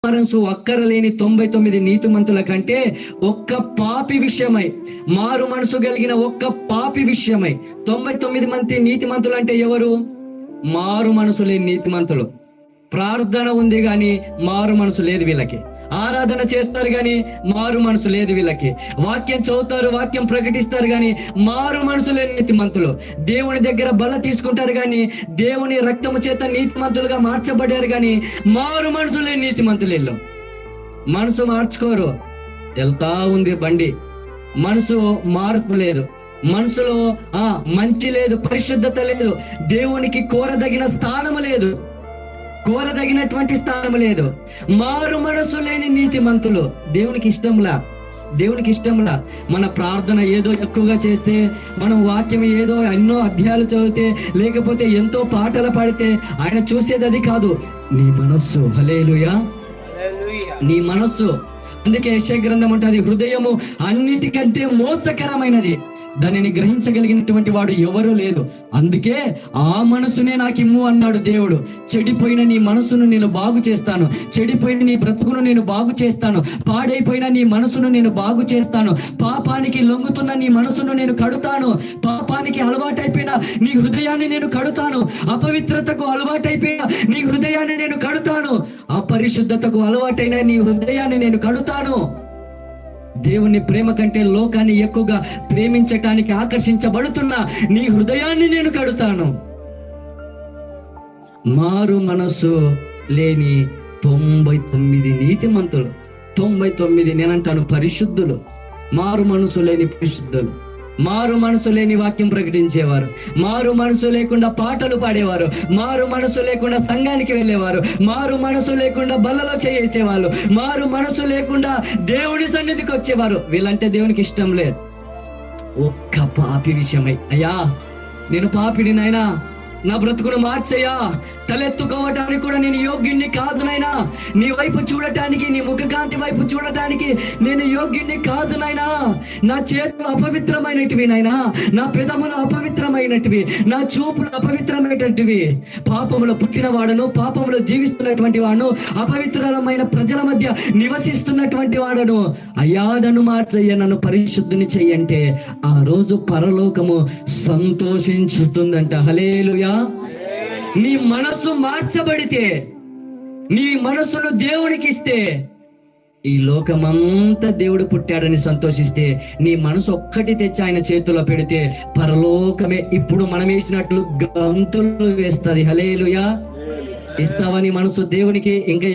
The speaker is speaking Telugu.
మనసు అక్కరలేని 99 నీతిమంతుల కంటే ఒక్క పాపి విషయమై, మారు మనసు కలిగిన ఒక్క పాపి విషయమై 99 మంది నీతిమంతులు అంటే ఎవరు? మారు మనసు లేని నీతిమంతులు. ప్రార్థన ఉంది కానీ మారు మనసు లేదు వీళ్ళకి. ఆరాధన చేస్తారు కానీ మారు మనసు లేదు వీళ్ళకి. వాక్యం చదువుతారు, వాక్యం ప్రకటిస్తారు కానీ మారు మనసు లేని నీతిమంతులు. దేవుని దగ్గర బల తీసుకుంటారు కానీ దేవుని రక్తము చేత నీతిమంతులుగా మార్చబడ్డారు కానీ మారు మనసు లేని నీతిమంతులు వీళ్ళు. మనసు మార్చుకోరు, వెళ్తా ఉంది బండి. మనసు మార్పు లేదు, మనసులో మంచి లేదు, పరిశుద్ధత లేదు, దేవునికి కోరదగిన స్థానము లేదు, కోరదగినటువంటి స్థానం లేదు. మారు మనసు లేని నీతిమంతులు దేవునికి ఇష్టంలా. మన ప్రార్థన ఏదో ఎక్కువగా చేస్తే, మనం వాక్యం ఏదో ఎన్నో అధ్యాయాలు చదివితే, లేకపోతే ఎంతో పాటలు పాడితే ఆయన చూసేది అది కాదు, నీ మనస్సు. హల్లెలూయా, నీ మనస్సు. అందుకే యెషయా గ్రంథం అంటది, హృదయము అన్నిటికంటే మోసకరమైనది, దానిని గ్రహించగలిగినటువంటి వాడు ఎవరూ లేదు. అందుకే ఆ మనసునే నాకు ఇమ్ము అన్నాడు దేవుడు. చెడిపోయిన నీ మనసును నేను బాగు చేస్తాను, చెడిపోయిన నీ బ్రతుకును నేను బాగు చేస్తాను, పాడైపోయిన నీ మనసును నేను బాగు చేస్తాను, పాపానికి లొంగుతున్న నీ మనసును నేను కడుతాను, పాపానికి అలవాటైపోయిన నీ హృదయాన్ని నేను కడుతాను, అపవిత్రతకు అలవాటైపోయిన నీ హృదయాన్ని నేను కడుతాను, అపరిశుద్ధతకు అలవాటైన నీ హృదయాన్ని నేను కడుతాను. దేవుని ప్రేమ కంటే లోకాన్ని ఎక్కువగా ప్రేమించటానికి ఆకర్షించబడుతున్న నీ హృదయాన్ని నేను కడుతాను. మారు మనసు లేని 99 నీతిమంతులు, 99 నేనంటాను పరిశుద్ధులు. మారు మనసు లేని పరిశుద్ధులు, మారు మనసు లేని వాక్యం ప్రకటించేవారు, మారు మనసు లేకుండా పాటలు పాడేవారు, మారు మనసు లేకుండా సంఘానికి వెళ్ళేవారు, మారు మనసు లేకుండా బల్లలో చేసేవాళ్ళు, మారు మనసు లేకుండా దేవుని సన్నిధికి వచ్చేవారు. వీళ్ళంటే దేవునికి ఇష్టం లేదు. ఒక్క పాపి విషయమై, అయ్యా నేను పాపిని నాయనా, నా బ్రతుకును మార్చయ్యా, తలెత్తుకోవటానికి కూడా నేను యోగ్యుణ్ణి కాదు నాయనా, నీ వైపు చూడటానికి, నీ ముఖకాంతి వైపు చూడటానికి నేను యోగ్యుణ్ణి కాదు నాయనా, నా చేతులు అపవిత్రమైనటివి నాయనా, నా పెదములు అపవిత్రమైనటివి, నా చూపులు అపవిత్రమైనటువంటివి, పాపములో పుట్టిన వాడను, పాపములో జీవిస్తున్నటువంటి వాడును, అపవిత్రమైన ప్రజల మధ్య నివసిస్తున్నటువంటి వాడను, అయ్యా నన్ను మార్చయ్యా, నన్ను పరిశుద్ధిని చెయ్యంటే ఆ రోజు పరలోకము సంతోషించుతుందంట. హల్లెలూయా. నీ మనస్సు మార్చబడితే, నీ మనస్సును దేవునికి ఇస్తే, ఈ లోకమంతా దేవుడు పుట్టాడని సంతోషిస్తే, నీ మనసు ఒక్కటి తెచ్చి ఆయన చేతిలో పెడితే పరలోకమే ఇప్పుడు మనం వేసినట్లు గంతులు వేస్తుంది. హల్లెలూయా. ఇస్తావా నీ మనసు దేవునికి? ఇంకా